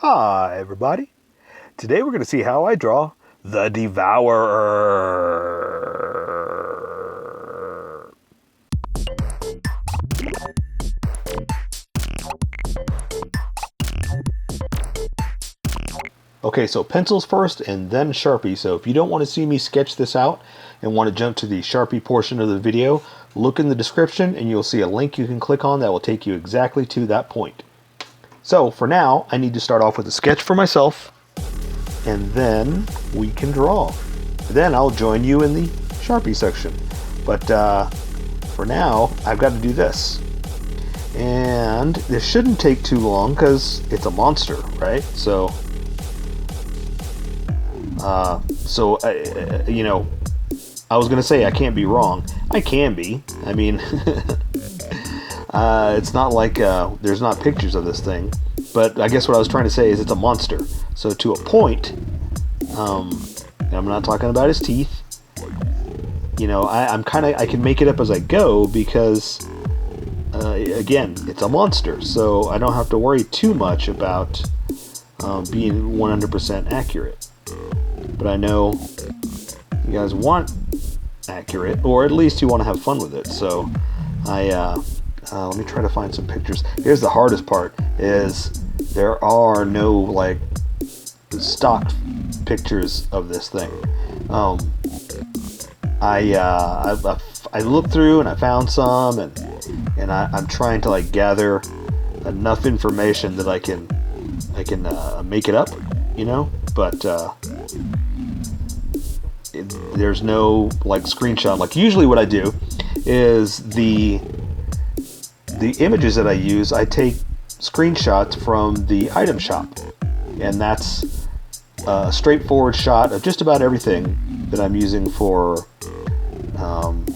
Hi everybody! Today we're going to see how I draw the Devourer. Okay, so pencils first and then Sharpie. So if you don't want to see me sketch this out and want to jump to the Sharpie portion of the video, look in the description and you'll see a link you can click on that will take you exactly to that point. So for now, I need to start off with a sketch for myself, and then we can draw. Then I'll join you in the Sharpie section. But for now, I've got to do this. And this shouldn't take too long because it's a monster, right? So, you know, I was going to say I can't be wrong. I can be. I mean... it's not like there's not pictures of this thing, but I guess what I was trying to say is it's a monster. So to a point, I'm not talking about his teeth. You know, I can make it up as I go because, again, it's a monster. So I don't have to worry too much about being 100% accurate. But I know you guys want accurate, or at least you want to have fun with it. So let me try to find some pictures. Here's the hardest part, is there are no, like, stock pictures of this thing. I looked through and I found some, and I'm trying to, like, gather enough information that I can make it up, you know? But there's no, like, screenshot. Like, usually what I do is the images that I use, I take screenshots from the item shop, and that's a straightforward shot of just about everything that I'm using for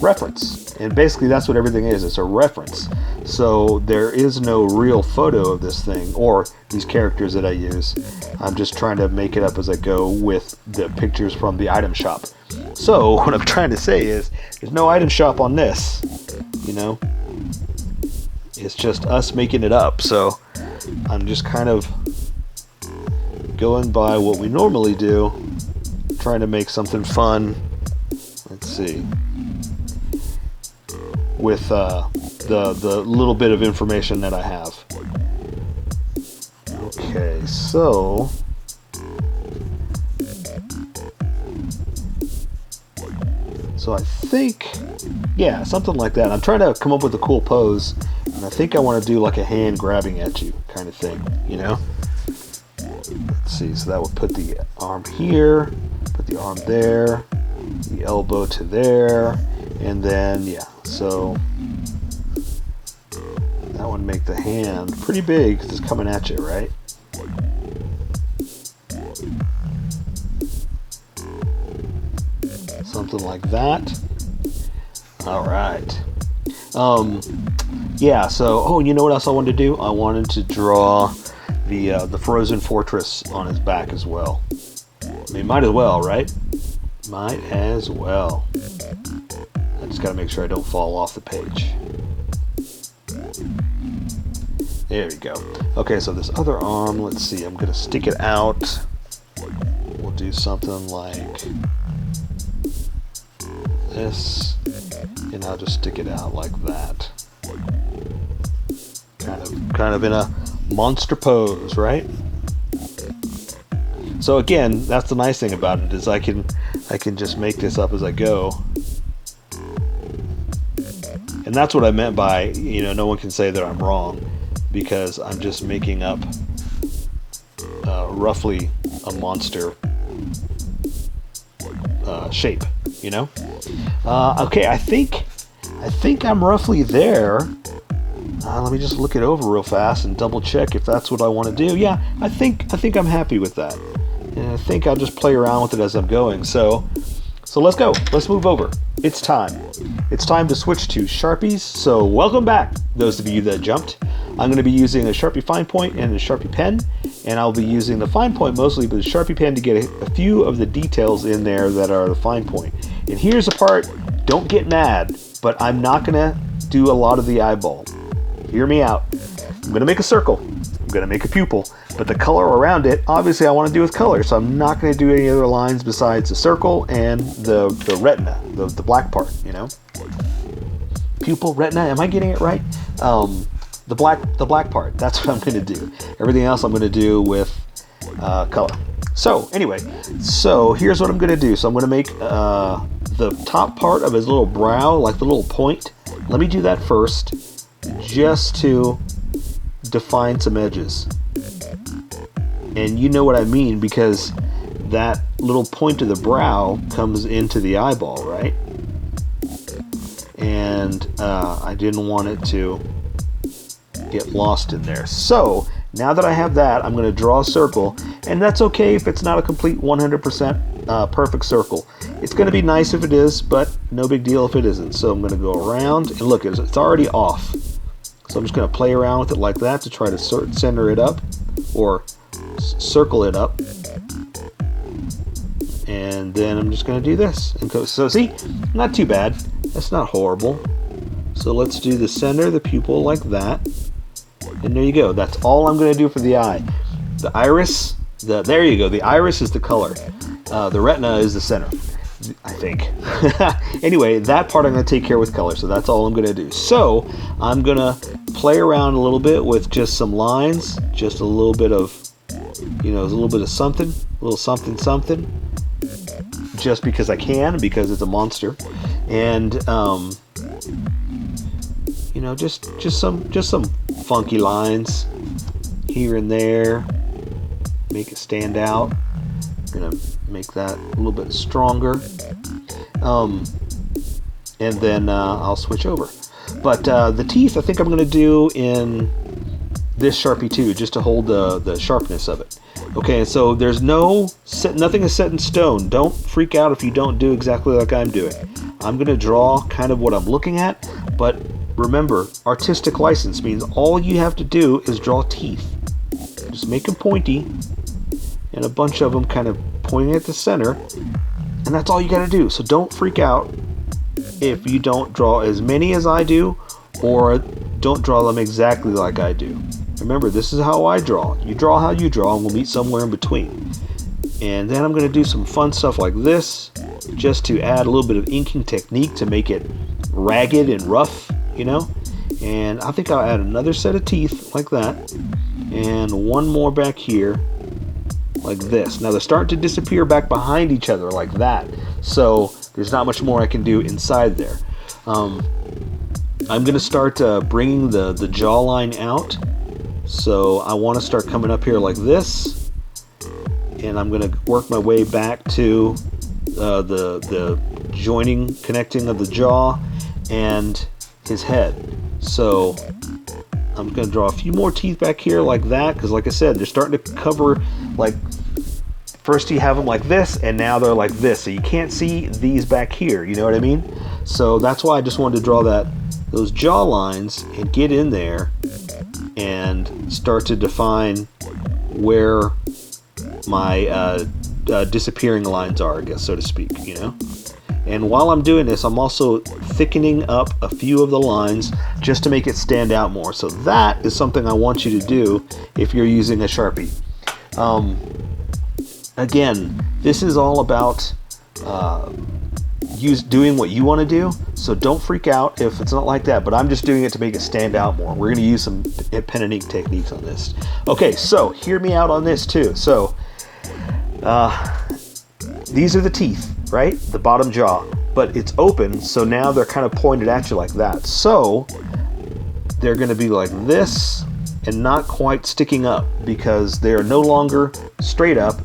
reference. And basically that's what everything is, it's a reference. So there is no real photo of this thing or these characters that I use. I'm just trying to make it up as I go with the pictures from the item shop. So what I'm trying to say is there's no item shop on this, you know? It's just us making it up, so I'm just kind of going by what we normally do, trying to make something fun. Let's see, with the little bit of information that I have. Okay, so I think, yeah, something like that. I'm trying to come up with a cool pose. And I think I want to do like a hand grabbing at you kind of thing, you know? Let's see, so that would put the arm here, put the arm there, the elbow to there, and then, yeah, so that would make the hand pretty big because it's coming at you, right? Something like that. All right. Yeah, so, oh, you know what else I wanted to do? I wanted to draw the frozen fortress on his back as well. I mean, might as well, right? Might as well. I just gotta make sure I don't fall off the page. There we go. Okay, so this other arm, let's see, I'm gonna stick it out. We'll do something like this, and I'll just stick it out like that. Kind of in a monster pose, right? So again, that's the nice thing about it, is I can just make this up as I go. And that's what I meant by, you know, no one can say that I'm wrong, because I'm just making up roughly a monster shape, you know? Okay, I think I'm roughly there. Let me just look it over real fast and double check if that's what I want to do. Yeah, I think I'm happy with that. And I think I'll just play around with it as I'm going. So let's go. Let's move over. It's time. It's time to switch to Sharpies. So welcome back, those of you that jumped. I'm going to be using a Sharpie fine point and a Sharpie pen, and I'll be using the fine point mostly, but the Sharpie pen to get a few of the details in there that are the fine point. And here's the part, don't get mad, but I'm not going to do a lot of the eyeball. Hear me out. I'm going to make a circle. I'm going to make a pupil. But the color around it, obviously I want to do with color, so I'm not going to do any other lines besides the circle and the retina, the black part, you know? Pupil, retina, am I getting it right? The black part, that's what I'm going to do. Everything else I'm going to do with color. So anyway, so here's what I'm going to do. So I'm going to make the top part of his little brow, like the little point. Let me do that first, just to define some edges. And you know what I mean, because that little point of the brow comes into the eyeball, right? And I didn't want it to get lost in there. So now that I have that, I'm going to draw a circle, and that's okay if it's not a complete 100% perfect circle. It's going to be nice if it is, but no big deal if it isn't. So I'm going to go around, and look, it's already off. So I'm just going to play around with it like that to try to center it up, or circle it up. And then I'm just going to do this. And so see, not too bad. That's not horrible. So let's do the center of the pupil like that. And there you go. That's all I'm going to do for the eye. The iris, there you go. The iris is the color. The retina is the center, I think. Anyway, that part I'm going to take care of with color. So that's all I'm going to do. So I'm going to play around a little bit with just some lines. Just a little bit of, you know, a little bit of something. A little something, something. Just because I can, because it's a monster. And, you know, just some funky lines here and there, make it stand out. I'm gonna make that a little bit stronger, and then I'll switch over. But the teeth, I think I'm gonna do in this Sharpie too, just to hold the sharpness of it. Okay, so there's nothing is set in stone. Don't freak out if you don't do exactly like I'm doing. I'm gonna draw kind of what I'm looking at, but remember, artistic license means all you have to do is draw teeth. Just make them pointy, and a bunch of them kind of pointing at the center, and that's all you gotta do. So don't freak out if you don't draw as many as I do, or don't draw them exactly like I do. Remember, this is how I draw. You draw how you draw, and we'll meet somewhere in between. And then I'm going to do some fun stuff like this, just to add a little bit of inking technique to make it ragged and rough, you know. And I think I'll add another set of teeth like that, and one more back here like this. Now they're starting to disappear back behind each other like that, so there's not much more I can do inside there. I'm going to start bringing the jawline out. So I want to start coming up here like this, and I'm going to work my way back to the joining, connecting of the jaw and his head. So I'm going to draw a few more teeth back here like that, because like I said, they're starting to cover, like, first you have them like this, and now they're like this, so you can't see these back here, you know what I mean? So that's why I just wanted to draw those jaw lines and get in there and start to define where my disappearing lines are, I guess, so to speak, you know. And while I'm doing this, I'm also thickening up a few of the lines just to make it stand out more. So that is something I want you to do if you're using a Sharpie. Again, this is all about doing what you want to do, so don't freak out if it's not like that, but I'm just doing it to make it stand out more. We're going to use some pen and ink techniques on this. Okay, so hear me out on this too. So these are the teeth, right? The bottom jaw, but it's open, so now they're kind of pointed at you like that. So they're going to be like this and not quite sticking up, because they're no longer straight up,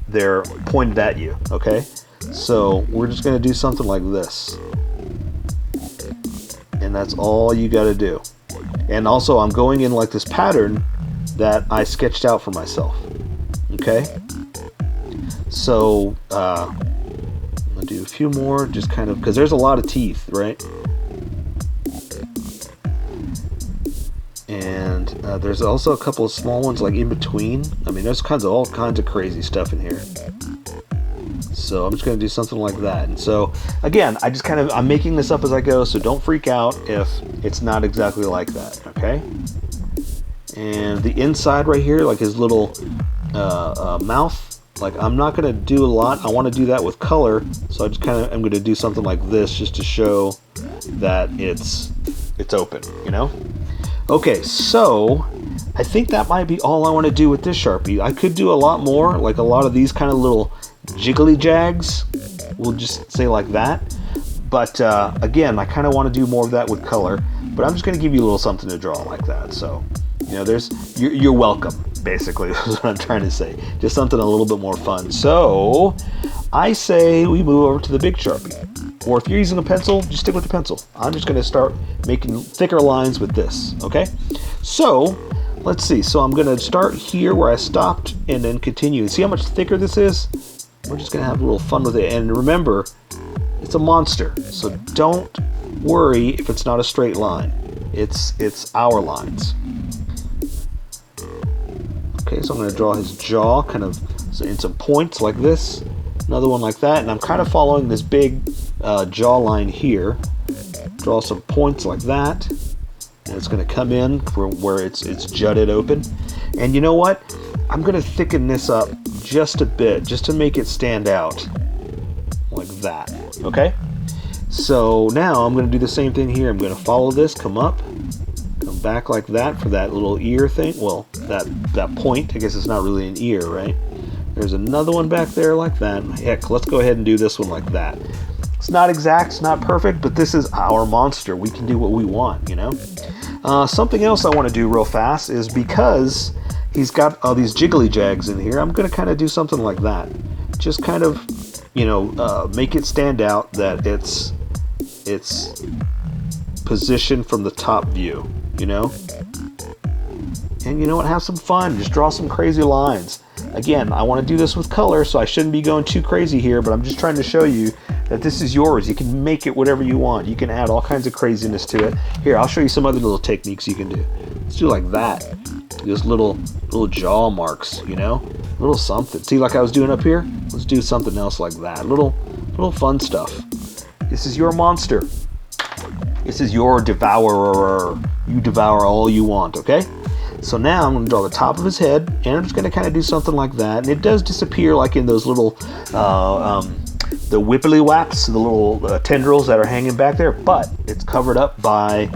they're pointed at you, okay? So we're just going to do something like this, and that's all you got to do. And also I'm going in like this pattern that I sketched out for myself, okay? So I'm going to do a few more, just kind of, because there's a lot of teeth, right? And there's also a couple of small ones like in between. I mean, there's all kinds of crazy stuff in here. So I'm just going to do something like that. And so again, I'm making this up as I go, so don't freak out if it's not exactly like that, okay? And the inside right here, like his little mouth, like I'm not going to do a lot. I want to do that with color, so I just kind of am going to do something like this just to show that it's open, you know? Okay, so I think that might be all I want to do with this Sharpie. I could do a lot more, like a lot of these kind of little jiggly jags. We'll just say like that. But again, I kind of want to do more of that with color. But I'm just going to give you a little something to draw like that. So, you know, you're welcome, basically, is what I'm trying to say. Just something a little bit more fun. So I say we move over to the big Sharpie. Or if you're using a pencil, just stick with the pencil. I'm just going to start making thicker lines with this, okay? So let's see. So I'm going to start here where I stopped and then continue. See how much thicker this is? We're just going to have a little fun with it. And remember, it's a monster. So don't worry if it's not a straight line. It's our lines. Okay, so I'm going to draw his jaw kind of in some points like this. Another one like that. And I'm kind of following this big jawline here. Draw some points like that. And it's going to come in where it's jutted open. And you know what? I'm going to thicken this up just a bit, just to make it stand out. Like that. Okay? So now I'm going to do the same thing here. I'm going to follow this, come up, come back like that for that little ear thing. Well, that point. I guess it's not really an ear, right? There's another one back there like that. Heck, let's go ahead and do this one like that. It's not exact, it's not perfect, but this is our monster. We can do what we want, you know? Something else I want to do real fast is because he's got all these jiggly jags in here, I'm going to kind of do something like that. Just kind of, you know, make it stand out that it's positioned from the top view, you know? And you know what? Have some fun. Just draw some crazy lines. Again, I want to do this with color, so I shouldn't be going too crazy here, but I'm just trying to show you that this is yours. You can make it whatever you want. You can add all kinds of craziness to it. Here, I'll show you some other little techniques you can do. Let's do like that. Just little jaw marks, you know? Little something. See, like I was doing up here? Let's do something else like that. Little fun stuff. This is your monster. This is your devourer. You devour all you want, okay? So now I'm going to draw the top of his head, and I'm just going to kind of do something like that. And it does disappear like in those little, the whippily whaps, the little tendrils that are hanging back there, but it's covered up by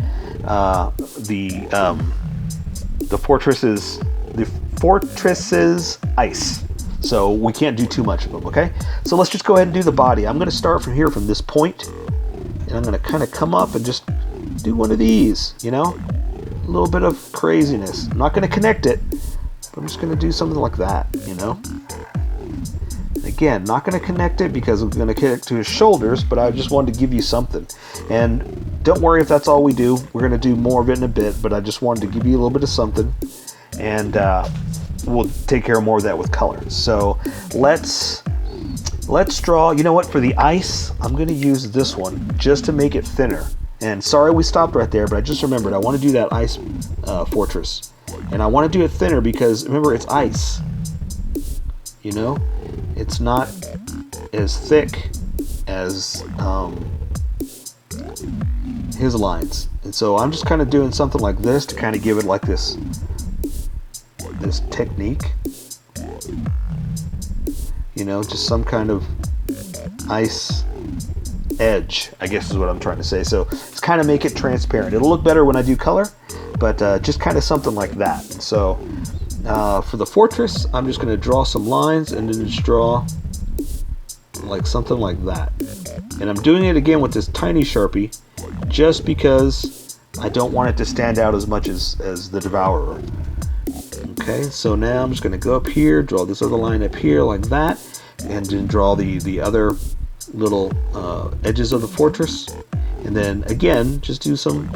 the fortress's ice. So we can't do too much of them, okay? So let's just go ahead and do the body. I'm going to start from here, from this point, and I'm going to kind of come up and just do one of these, you know? A little bit of craziness. I'm not going to connect it, but I'm just going to do something like that, you know? Again, not going to connect it because I'm going to connect to his shoulders, but I just wanted to give you something. And don't worry if that's all we do. We're going to do more of it in a bit, but I just wanted to give you a little bit of something. And we'll take care of more of that with color. So let's draw. You know what? For the ice, I'm going to use this one just to make it thinner. And sorry we stopped right there, but I just remembered I want to do that ice fortress. And I want to do it thinner because, remember, it's ice. You know? It's not as thick as his lines. And so I'm just kind of doing something like this to kind of give it like this technique. You know, just some kind of ice edge, I guess is what I'm trying to say. So it's kind of make it transparent. It'll look better when I do color, but just kind of something like that. And so for the fortress, I'm just going to draw some lines and then just draw like something like that. And I'm doing it again with this tiny Sharpie just because I don't want it to stand out as much as the Devourer. Okay, so now I'm just going to go up here, draw this other line up here like that, and then draw the other little edges of the fortress, and then again just do some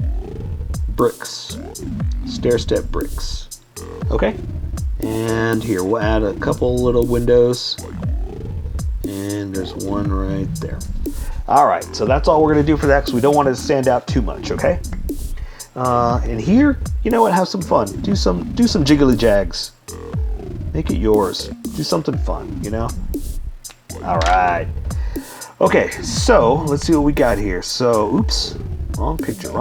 bricks, stair-step bricks. Okay, and here we'll add a couple little windows, and there's one right there. Alright, so that's all we're going to do for that because we don't want it to stand out too much, okay? And here, you know what, have some fun. Do some jiggly jags. Make it yours. Do something fun, you know? Alright. Okay, so let's see what we got here. So, oops, wrong picture.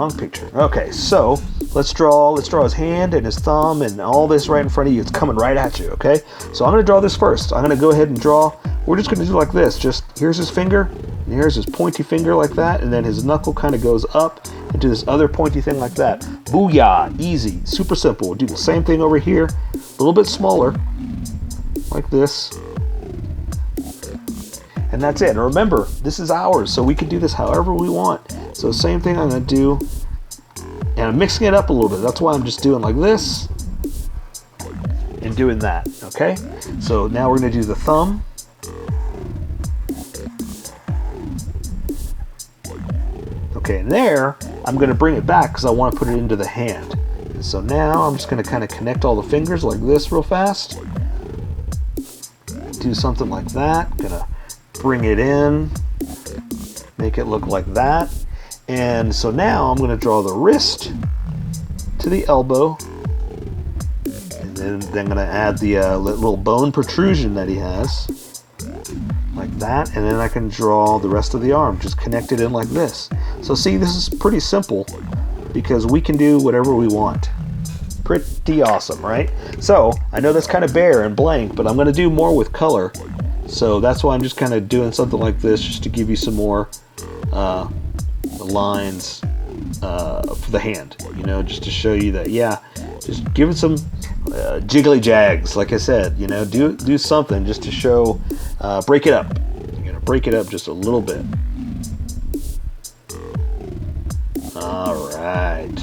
Okay, so let's draw his hand and his thumb and all this right in front of you. It's coming right at you, okay? So I'm going to draw this first. I'm going to go ahead and draw. We're just going to do like this. Just here's his finger, and here's his pointy finger like that, and then his knuckle kind of goes up into this other pointy thing like that. Booyah! Easy. Super simple. We'll do the same thing over here. A little bit smaller, like this. And that's it. And remember, this is ours, so we can do this however we want. So same thing I'm going to do. And I'm mixing it up a little bit. That's why I'm just doing like this and doing that, okay? So now we're going to do the thumb. Okay, and there, I'm going to bring it back because I want to put it into the hand. And so now I'm just going to kind of connect all the fingers like this real fast. Do something like that. Going to bring it in, make it look like that. And so now I'm going to draw the wrist to the elbow, and then I'm going to add the little bone protrusion that he has, like that, and then I can draw the rest of the arm, just connect it in like this. So see, this is pretty simple because we can do whatever we want. Pretty awesome, right? So I know that's kind of bare and blank, but I'm going to do more with color. So that's why I'm just kind of doing something like this, just to give you some more lines for the hand, you know, just to show you that, yeah, just give it some jiggly jags, like I said, you know, do something just to show, break it up. You're gonna break it up just a little bit. All right,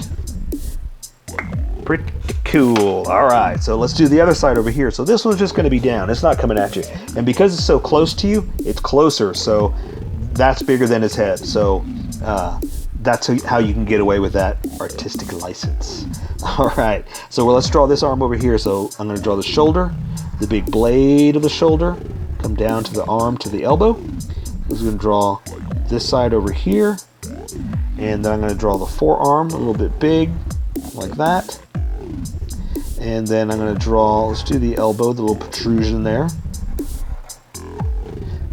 pretty cool. All right, so let's do the other side over here. So this one's just going to be down. It's not coming at you, and because it's so close to you, it's closer. So that's bigger than his head. So that's how you can get away with that artistic license. All right, so let's draw this arm over here. So I'm going to draw the shoulder, the big blade of the shoulder, come down to the arm to the elbow. I'm just going to draw this side over here, and then I'm going to draw the forearm a little bit big, like that. And then I'm going to draw, let's do the elbow, the little protrusion there.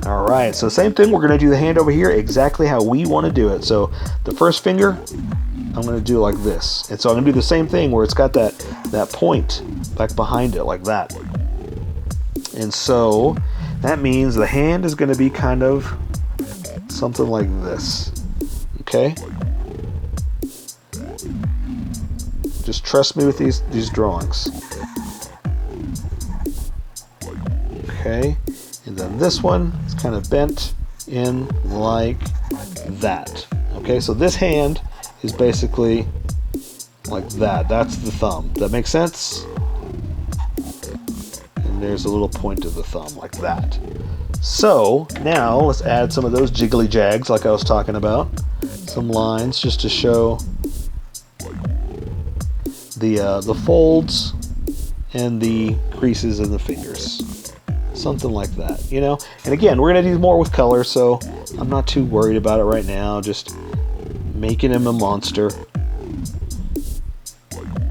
All right, so same thing, we're going to do the hand over here exactly how we want to do it. So the first finger, I'm going to do like this. And so I'm going to do the same thing where it's got that point back behind it like that. And so that means the hand is going to be kind of something like this. Okay? Just trust me with these drawings. Okay, and then this one is kind of bent in like that. Okay, so this hand is basically like that. That's the thumb. Does that make sense? And there's a little point of the thumb like that. So now let's add some of those jiggly jags like I was talking about. Some lines just to show the folds and the creases in the fingers, something like that, you know. And again, we're gonna do more with color, so I'm not too worried about it right now. Just making him a monster.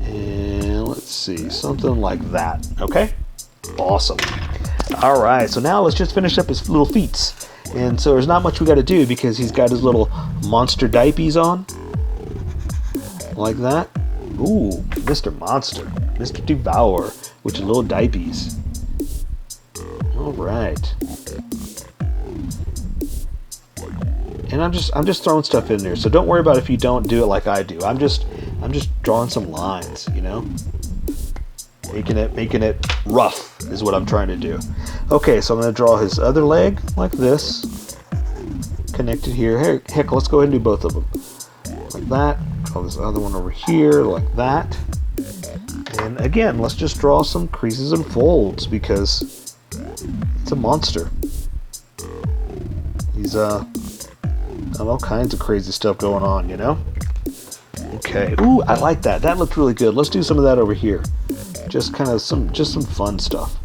And let's see, something like that. Okay, awesome. All right, so now let's just finish up his little feet. And so there's not much we got to do because he's got his little monster diapies on, like that. Ooh, Mr. Monster, Mr. Devourer, with your little diapies. All right. And I'm just throwing stuff in there, so don't worry about if you don't do it like I do. I'm just drawing some lines, you know, making it rough is what I'm trying to do. Okay, so I'm going to draw his other leg like this, connected here. Hey, heck, let's go ahead and do both of them like that. Draw this other one over here like that. And again, let's just draw some creases and folds because it's a monster. He's got all kinds of crazy stuff going on, you know? Okay. Ooh, I like that. That looked really good. Let's do some of that over here. Just kind of some fun stuff.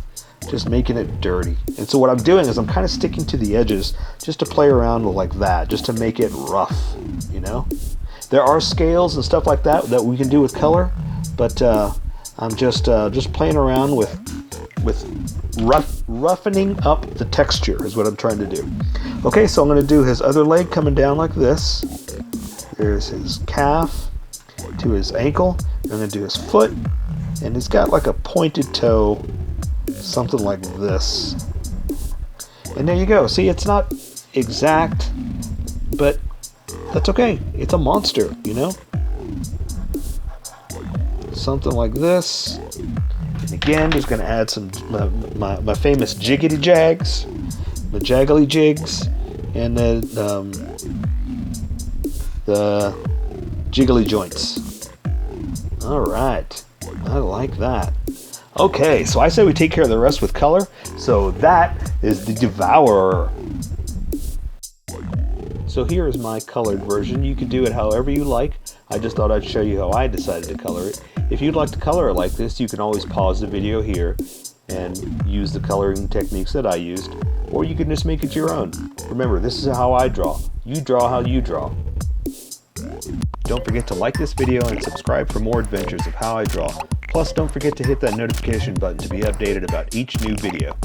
Just making it dirty. And so what I'm doing is I'm kind of sticking to the edges just to play around with like that, just to make it rough, you know? There are scales and stuff like that that we can do with color, but I'm just playing around with roughening up the texture is what I'm trying to do. Okay, so I'm going to do his other leg coming down like this. There's his calf, to his ankle. I'm going to do his foot, and he's got like a pointed toe, something like this. And there you go. See, it's not exact, but that's okay. It's a monster, you know? Something like this. And again, just going to add some my famous jiggity jags, the jaggly jigs, and the jiggly joints. All right, I like that. Okay, so I say we take care of the rest with color. So that is the Devourer. So here is my colored version. You can do it however you like. I just thought I'd show you how I decided to color it. If you'd like to color it like this, you can always pause the video here and use the coloring techniques that I used, or you can just make it your own. Remember, this is how I draw. You draw how you draw. Don't forget to like this video and subscribe for more adventures of how I draw. Plus, don't forget to hit that notification button to be updated about each new video.